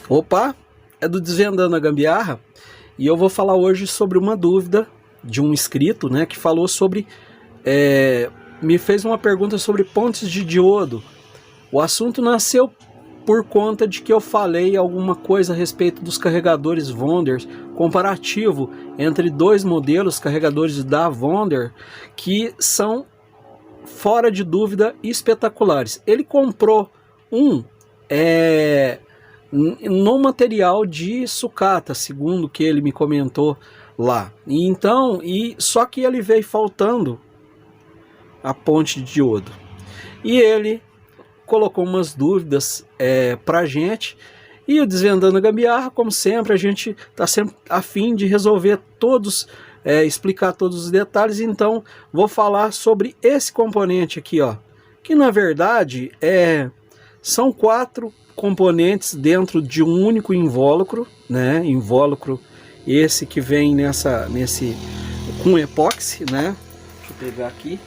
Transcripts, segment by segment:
Opa, é do Desvendando a Gambiarra e eu vou falar hoje sobre uma dúvida de um inscrito, né, que falou sobre, me fez uma pergunta sobre pontes de diodo. O assunto nasceu por conta de que eu falei alguma coisa a respeito dos carregadores Wonder, comparativo entre dois modelos carregadores da Wonder, que são, fora de dúvida, espetaculares. Ele comprou um no material de sucata, segundo o que ele me comentou lá. Só que ele veio faltando a ponte de diodo. E ele colocou umas dúvidas pra gente. E o Desvendando a Gambiarra, como sempre, a gente está sempre a fim de resolver todos, explicar todos os detalhes. Então vou falar sobre esse componente aqui, ó, que na verdade são 4 componentes dentro de um único invólucro, né? Invólucro esse que vem com epóxi, né? Deixa eu pegar aqui.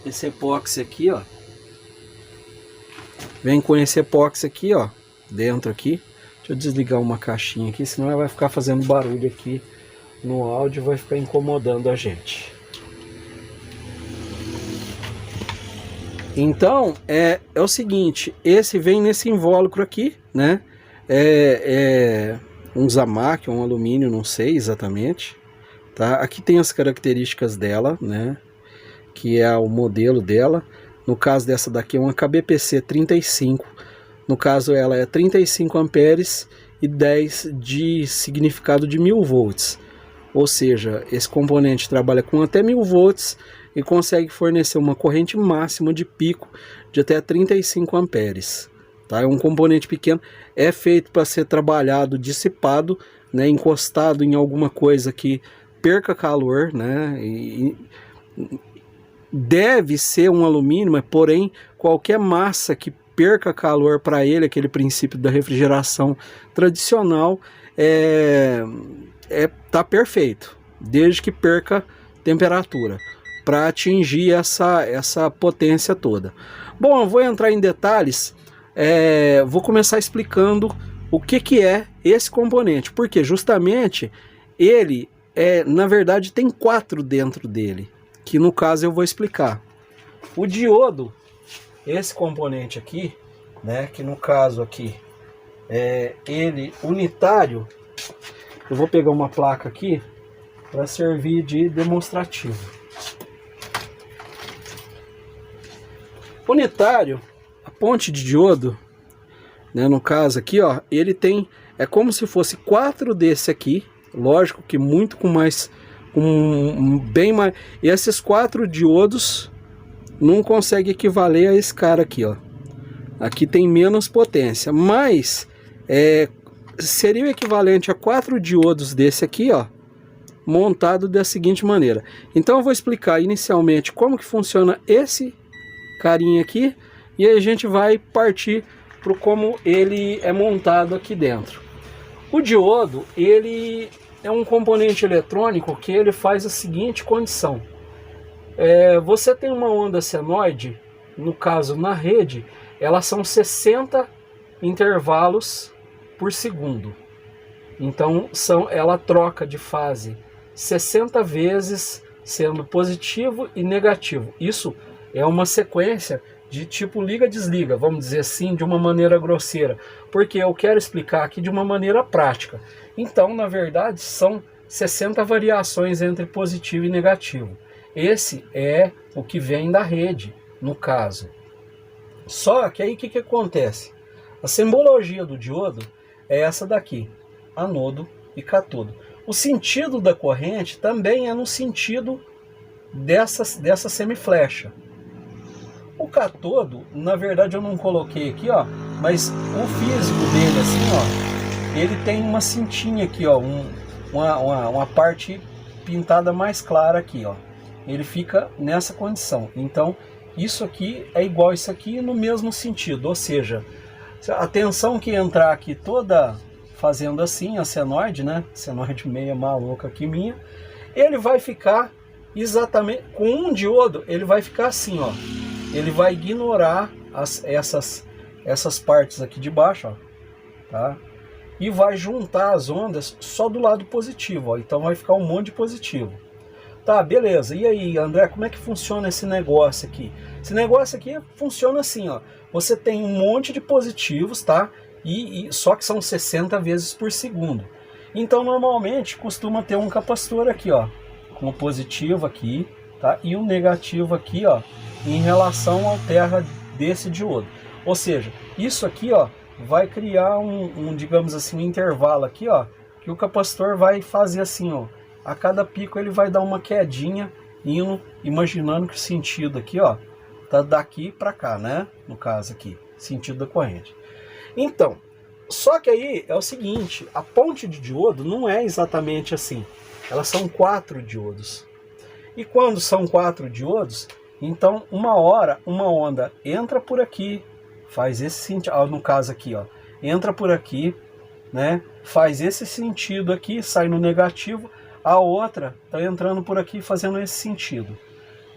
Esse epóxi aqui, ó. Vem com esse epóxi aqui, ó, dentro aqui. Deixa eu desligar uma caixinha aqui, senão ela vai ficar fazendo barulho aqui no áudio, vai ficar incomodando a gente. Então, é o seguinte, esse vem nesse invólucro aqui, né? Um Zamac, um alumínio, não sei exatamente, tá? Aqui tem as características dela, né? Que é o modelo dela. No caso dessa daqui é uma KBPC 35. No caso ela é 35 amperes e 10 de significado de 1000 volts. Ou seja, esse componente trabalha com até 1000 volts e consegue fornecer uma corrente máxima de pico de até 35 amperes. Tá? É um componente pequeno, é feito para ser trabalhado, dissipado, né, encostado em alguma coisa que perca calor, né, deve ser um alumínio, mas porém qualquer massa que perca calor para ele, aquele princípio da refrigeração tradicional, tá perfeito, desde que perca temperatura, para atingir essa potência toda. Bom, eu vou entrar em detalhes, vou começar explicando o que é esse componente, porque justamente ele, na verdade, tem 4 dentro dele, que no caso eu vou explicar. O diodo, esse componente aqui, né, que no caso aqui ele unitário, eu vou pegar uma placa aqui para servir de demonstrativo. Unitário, a ponte de diodo, né, no caso aqui, ó, ele tem, como se fosse 4 desse aqui, lógico que muito com mais, bem mais, e esses 4 diodos não consegue equivaler a esse cara aqui, ó. Aqui tem menos potência, mas seria o equivalente a 4 diodos desse aqui, ó, montado da seguinte maneira. Então eu vou explicar inicialmente como que funciona esse carinha aqui, e aí a gente vai partir para como ele é montado aqui dentro. O diodo, ele é um componente eletrônico que ele faz a seguinte condição. Você tem uma onda senoide, no caso na rede, elas são 60 intervalos por segundo. Então ela troca de fase 60 vezes, sendo positivo e negativo. Isso é uma sequência de tipo liga-desliga, vamos dizer assim, de uma maneira grosseira, porque eu quero explicar aqui de uma maneira prática. Então, na verdade, são 60 variações entre positivo e negativo. Esse é o que vem da rede, no caso. Só que aí o que acontece? A simbologia do diodo é essa daqui, anodo e catodo. O sentido da corrente também é no sentido dessa semiflecha. O catodo, na verdade eu não coloquei aqui, ó, mas o físico dele, assim, ó, ele tem uma cintinha aqui, ó, uma parte pintada mais clara aqui, ó. Ele fica nessa condição. Então, isso aqui é igual a isso aqui no mesmo sentido, ou seja, a tensão que entrar aqui toda fazendo assim, a senoide, né, senoide meia maluca aqui minha, ele vai ficar exatamente com um diodo, ele vai ficar assim, ó. Ele vai ignorar essas partes aqui de baixo, ó, tá? E vai juntar as ondas só do lado positivo, ó. Então vai ficar um monte de positivo. Tá, beleza. E aí, André, como é que funciona esse negócio aqui? Esse negócio aqui funciona assim, ó. Você tem um monte de positivos, tá? Só que são 60 vezes por segundo. Então, normalmente, costuma ter um capacitor aqui, ó, com o positivo aqui, tá? E um negativo aqui, ó, em relação ao terra desse diodo. Ou seja, isso aqui, ó, vai criar digamos assim, um intervalo aqui, ó, que o capacitor vai fazer assim, ó. A cada pico ele vai dar uma quedinha, imaginando que o sentido aqui, ó, tá daqui para cá, né? No caso aqui, sentido da corrente. Então, só que aí é o seguinte, a ponte de diodo não é exatamente assim. Elas são 4 diodos. E quando são 4 diodos, então uma hora uma onda entra por aqui, faz esse sentido, no caso aqui, ó, entra por aqui, né? Faz esse sentido aqui, sai no negativo. A outra está entrando por aqui fazendo esse sentido.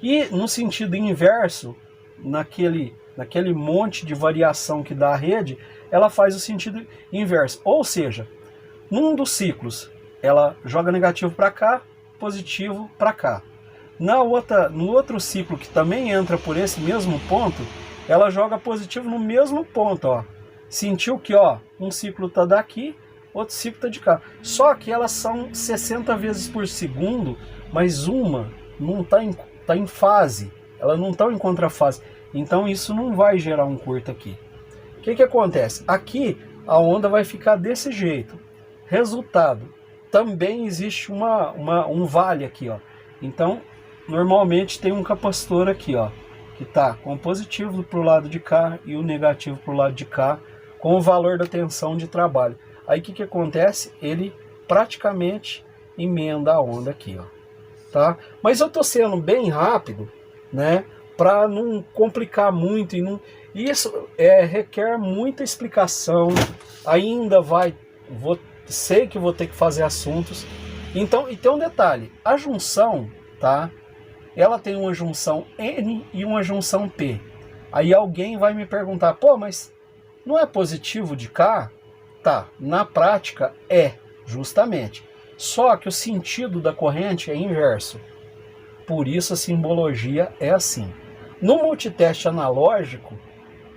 E no sentido inverso, naquele monte de variação que dá a rede, ela faz o sentido inverso. Ou seja, num dos ciclos, ela joga negativo para cá, positivo para cá. No outro ciclo, que também entra por esse mesmo ponto, ela joga positivo no mesmo ponto, ó. Sentiu que, ó, um ciclo está daqui, outro ciclo está de cá. Só que elas são 60 vezes por segundo, mas uma não tá em fase. Ela não está em contrafase. Então isso não vai gerar um curto aqui. O que acontece? Aqui a onda vai ficar desse jeito. Resultado, também existe um vale aqui, ó. Então, normalmente tem um capacitor aqui, ó, que está com o positivo para o lado de cá e o negativo para o lado de cá, com o valor da tensão de trabalho. Aí o que acontece? Ele praticamente emenda a onda aqui, ó, tá? Mas eu tô sendo bem rápido, né? Para não complicar muito isso requer muita explicação. Ainda sei que vou ter que fazer assuntos. Então, e tem um detalhe: a junção, tá? Ela tem uma junção N e uma junção P. Aí alguém vai me perguntar, pô, mas não é positivo de cá? Tá, na prática justamente. Só que o sentido da corrente é inverso. Por isso a simbologia é assim. No multiteste analógico,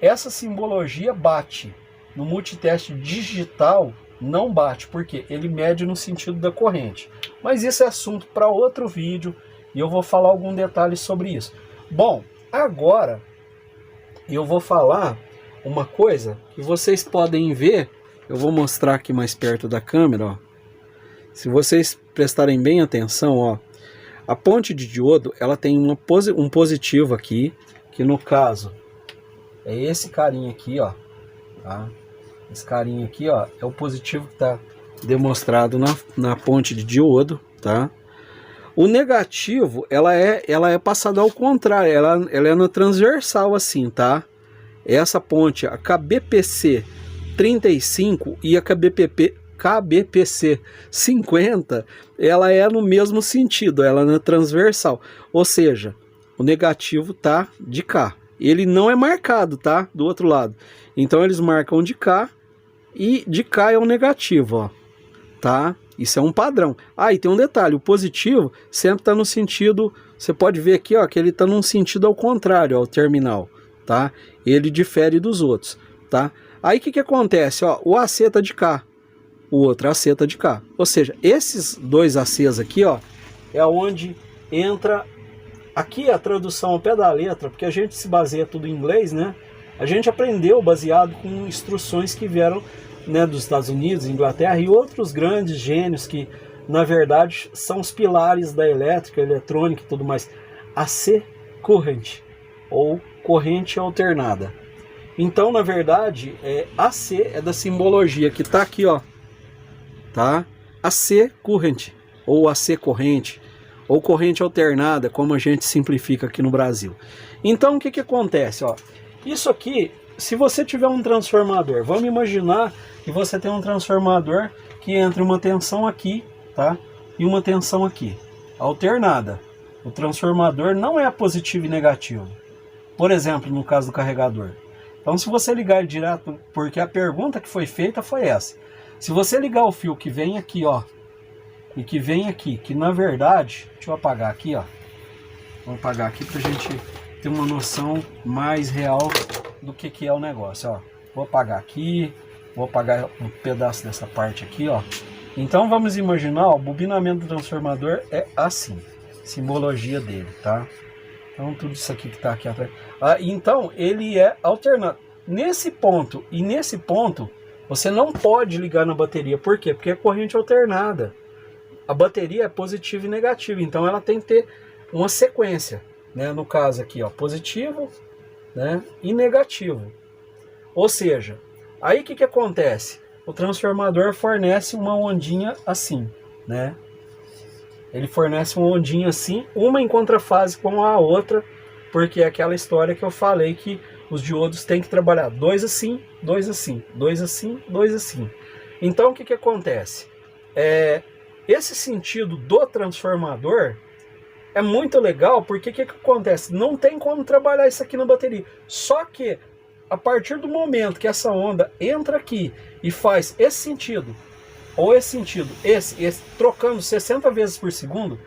essa simbologia bate. No multiteste digital, não bate, porque ele mede no sentido da corrente. Mas isso é assunto para outro vídeo e eu vou falar algum detalhe sobre isso. Bom, agora eu vou falar uma coisa que vocês podem ver. Eu vou mostrar aqui mais perto da câmera, ó. Se vocês prestarem bem atenção, ó, a ponte de diodo, ela tem um positivo aqui, que no caso é esse carinha aqui, ó, tá? Esse carinha aqui, ó, é o positivo que está demonstrado na ponte de diodo, tá? O negativo, ela é passada ao contrário, ela é na transversal assim, tá? Essa ponte, a KBPC 35 e a KBPC 50, ela é no mesmo sentido, ela é na transversal. Ou seja, o negativo tá de cá. Ele não é marcado, tá? Do outro lado. Então eles marcam de cá e de cá é o negativo, ó. Tá? Isso é um padrão. Ah, e tem um detalhe, o positivo sempre tá no sentido, você pode ver aqui, ó, que ele tá num sentido ao contrário, ó, o terminal, tá? Ele difere dos outros, tá? Aí o que acontece? Ó, o AC tá de cá, o outro AC tá de cá. Ou seja, esses dois ACs aqui, ó, é onde entra aqui a tradução ao pé da letra, porque a gente se baseia tudo em inglês, né? A gente aprendeu baseado com instruções que vieram, né, dos Estados Unidos, Inglaterra e outros grandes gênios que, na verdade, são os pilares da elétrica, eletrônica e tudo mais. AC Current, ou corrente alternada. Então, na verdade, AC é da simbologia que está aqui, ó, tá? AC Current, ou AC corrente, ou corrente alternada, como a gente simplifica aqui no Brasil. Então, o que acontece, ó? Isso aqui, se você tiver um transformador, vamos imaginar que você tem um transformador que entra uma tensão aqui, tá? E uma tensão aqui, alternada. O transformador não é positivo e negativo. Por exemplo, no caso do carregador. Então, se você ligar ele direto, porque a pergunta que foi feita foi essa. Se você ligar o fio que vem aqui, ó, e que vem aqui, que na verdade, deixa eu apagar aqui, ó. Vou apagar aqui pra gente ter uma noção mais real do que é o negócio, ó. Vou apagar aqui, vou apagar um pedaço dessa parte aqui, ó. Então, vamos imaginar, ó, o bobinamento do transformador é assim. Simbologia dele, tá? Então tudo isso aqui que está aqui atrás. Então ele é alternado. Nesse ponto e nesse ponto, você não pode ligar na bateria. Por quê? Porque é corrente alternada. A bateria é positiva e negativa. Então ela tem que ter uma sequência, né? No caso aqui, ó, positivo, né? E negativo. Ou seja, aí o que acontece? O transformador fornece uma ondinha assim, né? Ele fornece uma ondinha assim, uma em contrafase com a outra, porque é aquela história que eu falei que os diodos têm que trabalhar dois assim, dois assim, dois assim, dois assim. Então o que acontece? Esse sentido do transformador é muito legal, porque o que acontece? Não tem como trabalhar isso aqui na bateria. Só que a partir do momento que essa onda entra aqui e faz esse sentido, ou esse sentido, esse, trocando 60 vezes por segundo,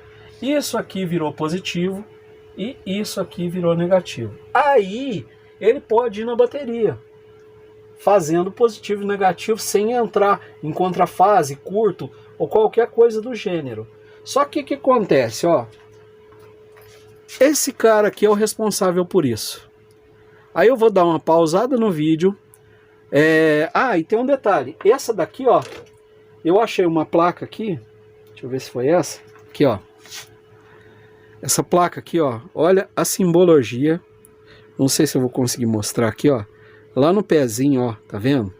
isso aqui virou positivo e isso aqui virou negativo. Aí ele pode ir na bateria, fazendo positivo e negativo sem entrar em contrafase, curto ou qualquer coisa do gênero. Só que o que acontece, ó? Esse cara aqui é o responsável por isso. Aí eu vou dar uma pausada no vídeo. E tem um detalhe. Essa daqui, ó, eu achei uma placa aqui, deixa eu ver se foi essa, aqui ó, essa placa aqui ó, olha a simbologia, não sei se eu vou conseguir mostrar aqui ó, lá no pezinho ó, tá vendo?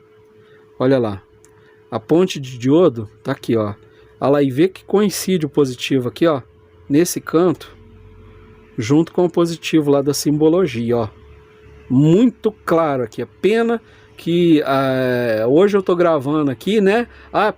Olha lá, a ponte de diodo tá aqui ó, olha lá, e vê que coincide o positivo aqui ó, nesse canto, junto com o positivo lá da simbologia ó, muito claro aqui, a pena que hoje eu tô gravando aqui, né?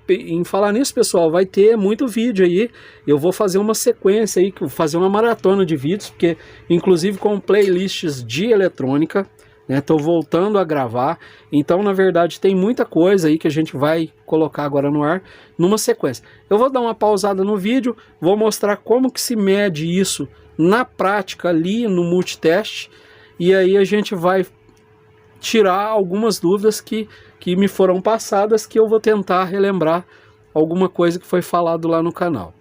Em falar nisso, pessoal, vai ter muito vídeo aí. Eu vou fazer uma sequência aí, fazer uma maratona de vídeos, porque inclusive com playlists de eletrônica, né? Tô voltando a gravar. Então, na verdade, tem muita coisa aí que a gente vai colocar agora no ar numa sequência. Eu vou dar uma pausada no vídeo, vou mostrar como que se mede isso na prática ali no multiteste, e aí a gente vai tirar algumas dúvidas que me foram passadas, que eu vou tentar relembrar alguma coisa que foi falado lá no canal.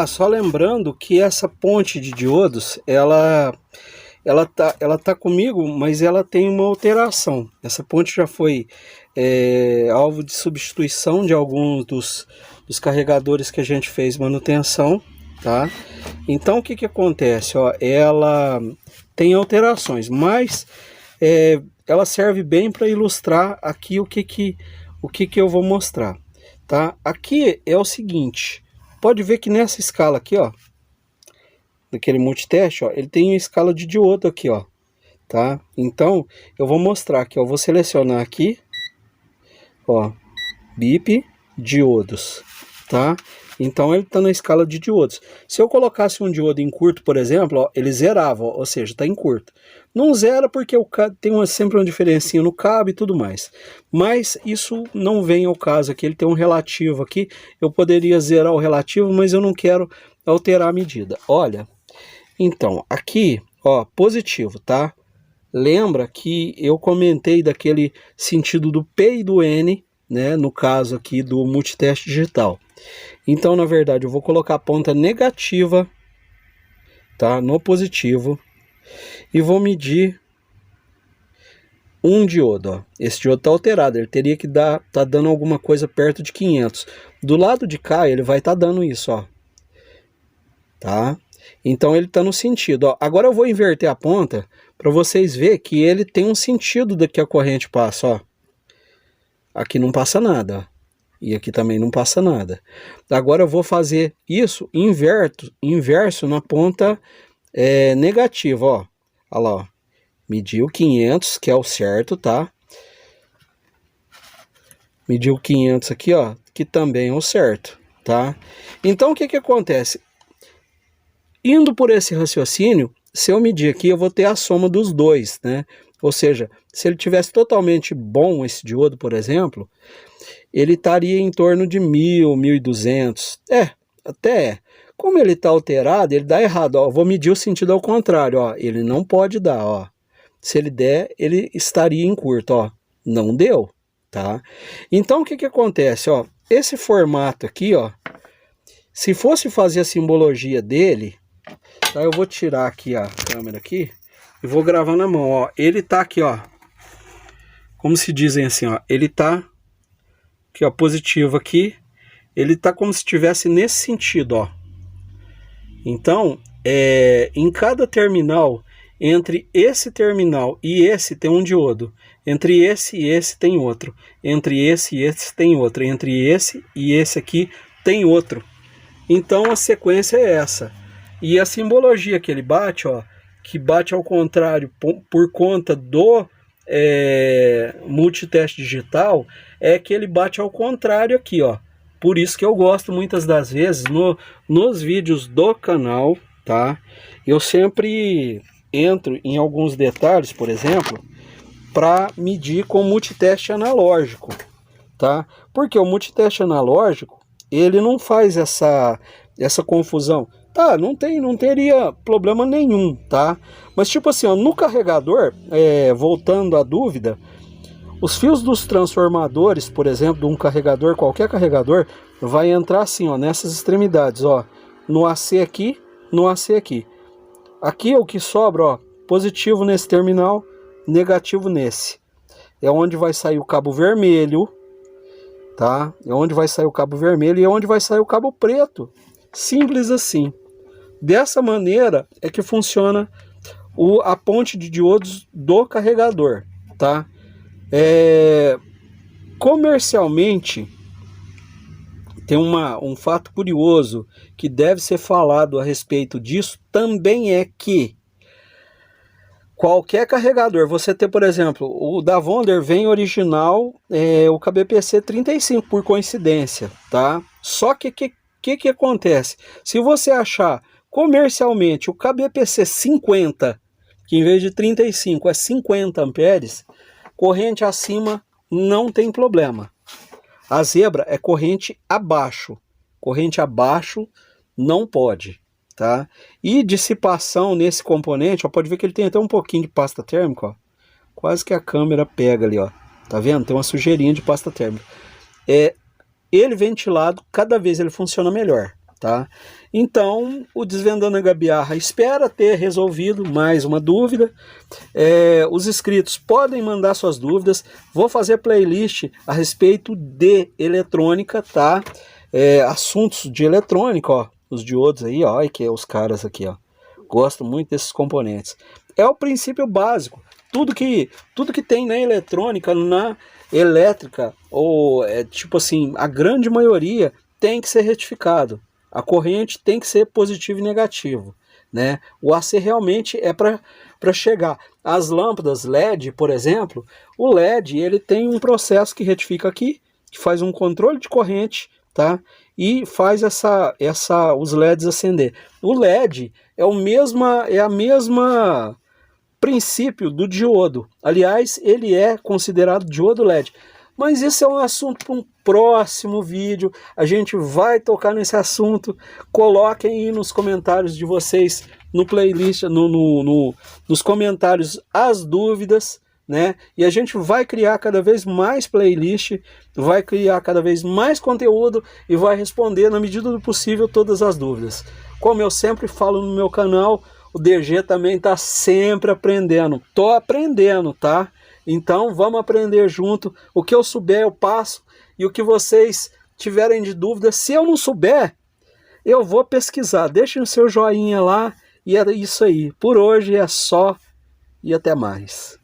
Só lembrando que essa ponte de diodos, ela tá comigo, mas ela tem uma alteração. Essa ponte já foi alvo de substituição de alguns dos carregadores que a gente fez manutenção, tá? Então o que acontece? Ó, ela tem alterações, mas ela serve bem para ilustrar aqui o que eu vou mostrar, tá? Aqui é o seguinte, pode ver que nessa escala aqui, ó, daquele multiteste, ó, ele tem uma escala de diodo aqui, ó, tá? Então eu vou mostrar aqui, ó, vou selecionar aqui, ó, BIP diodos, tá? Então ele está na escala de diodos. Se eu colocasse um diodo em curto, por exemplo, ó, ele zerava, ó, ou seja, está em curto. Não zera porque tem sempre uma diferencinha no cabo e tudo mais. Mas isso não vem ao caso aqui, ele tem um relativo aqui. Eu poderia zerar o relativo, mas eu não quero alterar a medida. Olha, então, aqui, ó, positivo, tá? Lembra que eu comentei daquele sentido do P e do N, né? No caso aqui do multiteste digital. Então, na verdade, eu vou colocar a ponta negativa, tá, no positivo, e vou medir um diodo, ó. Esse diodo está alterado, ele teria que tá dando alguma coisa perto de 500. Do lado de cá, ele vai estar dando isso, ó. Tá? Então, ele está no sentido, ó. Agora eu vou inverter a ponta para vocês verem que ele tem um sentido do que a corrente passa, ó. Aqui não passa nada, ó. E aqui também não passa nada. Agora eu vou fazer isso inverso na ponta negativa, ó. Olha lá, ó. Mediu 500, que é o certo, tá? Mediu 500 aqui, ó, que também é o certo, tá? Então o que acontece? indo por esse raciocínio, se eu medir aqui, eu vou ter a soma dos dois, né? Ou seja, se ele tivesse totalmente bom esse diodo, por exemplo, ele estaria em torno de 1000, 1200. Até é. Como ele está alterado, ele dá errado. Ó, vou medir o sentido ao contrário. Ó, ele não pode dar. Ó. Se ele der, ele estaria em curto. Ó. Não deu. Tá? Então, o que acontece? Ó, esse formato aqui, ó, se fosse fazer a simbologia dele, tá, eu vou tirar aqui a câmera aqui e vou gravar na mão. Ó. Ele tá aqui, ó, como se dizem assim, ó, ele tá aqui, ó, positivo aqui, ele tá como se estivesse nesse sentido, ó. Então, em cada terminal, entre esse terminal e esse tem um diodo, entre esse e esse tem outro, entre esse e esse tem outro, entre esse e esse aqui tem outro. Então a sequência é essa. E a simbologia que ele bate, ó, que bate ao contrário por conta do multiteste digital, é que ele bate ao contrário aqui, ó. Por isso que eu gosto muitas das vezes nos vídeos do canal, tá? Eu sempre entro em alguns detalhes, por exemplo, para medir com multiteste analógico, tá? Porque o multiteste analógico, ele não faz essa confusão. Tá, não teria problema nenhum, tá? Mas tipo assim, ó, no carregador, voltando à dúvida, os fios dos transformadores, por exemplo, de um carregador, qualquer carregador, vai entrar assim, ó, nessas extremidades, ó, no AC aqui, no AC aqui. Aqui é o que sobra, ó, positivo nesse terminal, negativo nesse. É onde vai sair o cabo vermelho, tá? É onde vai sair o cabo vermelho e é onde vai sair o cabo preto. Simples assim. Dessa maneira é que funciona a ponte de diodos do carregador, tá? Comercialmente, tem um fato curioso que deve ser falado a respeito disso, também é que qualquer carregador, você tem, por exemplo, o da Wonder vem original, o KBPC 35 por coincidência, tá? Só que que acontece? Se você achar comercialmente o KBPC 50, que em vez de 35 é 50 amperes, corrente acima não tem problema. A Zebra é corrente abaixo. Corrente abaixo não pode, tá? E dissipação nesse componente, ó, pode ver que ele tem até um pouquinho de pasta térmica, ó. Quase que a câmera pega ali, ó. Tá vendo? Tem uma sujeirinha de pasta térmica. Ele ventilado, cada vez ele funciona melhor, tá? Então, o Desvendando a Gambiarra espera ter resolvido mais uma dúvida. Os inscritos podem mandar suas dúvidas. Vou fazer playlist a respeito de eletrônica, tá? Assuntos de eletrônica, ó. Os diodos aí, ó, que é os caras aqui, ó. Gosto muito desses componentes. É o princípio básico. Tudo que tem na eletrônica, na elétrica, ou tipo assim, a grande maioria tem que ser retificado. A corrente tem que ser positivo e negativo, né? O AC realmente é para chegar. As lâmpadas LED, por exemplo, o LED ele tem um processo que retifica aqui, que faz um controle de corrente, tá? E faz os LEDs acender. O LED é a mesma princípio do diodo. Aliás, ele é considerado diodo LED. Mas isso é um assunto para um próximo vídeo. A gente vai tocar nesse assunto. Coloquem aí nos comentários de vocês, no playlist, nos comentários, as dúvidas, né? E a gente vai criar cada vez mais playlist, vai criar cada vez mais conteúdo e vai responder na medida do possível todas as dúvidas. Como eu sempre falo no meu canal, o DG também está sempre aprendendo. Tô aprendendo, tá? Então vamos aprender junto. O que eu souber eu passo e o que vocês tiverem de dúvida, se eu não souber, eu vou pesquisar. Deixem o seu joinha lá e é isso aí. Por hoje é só e até mais.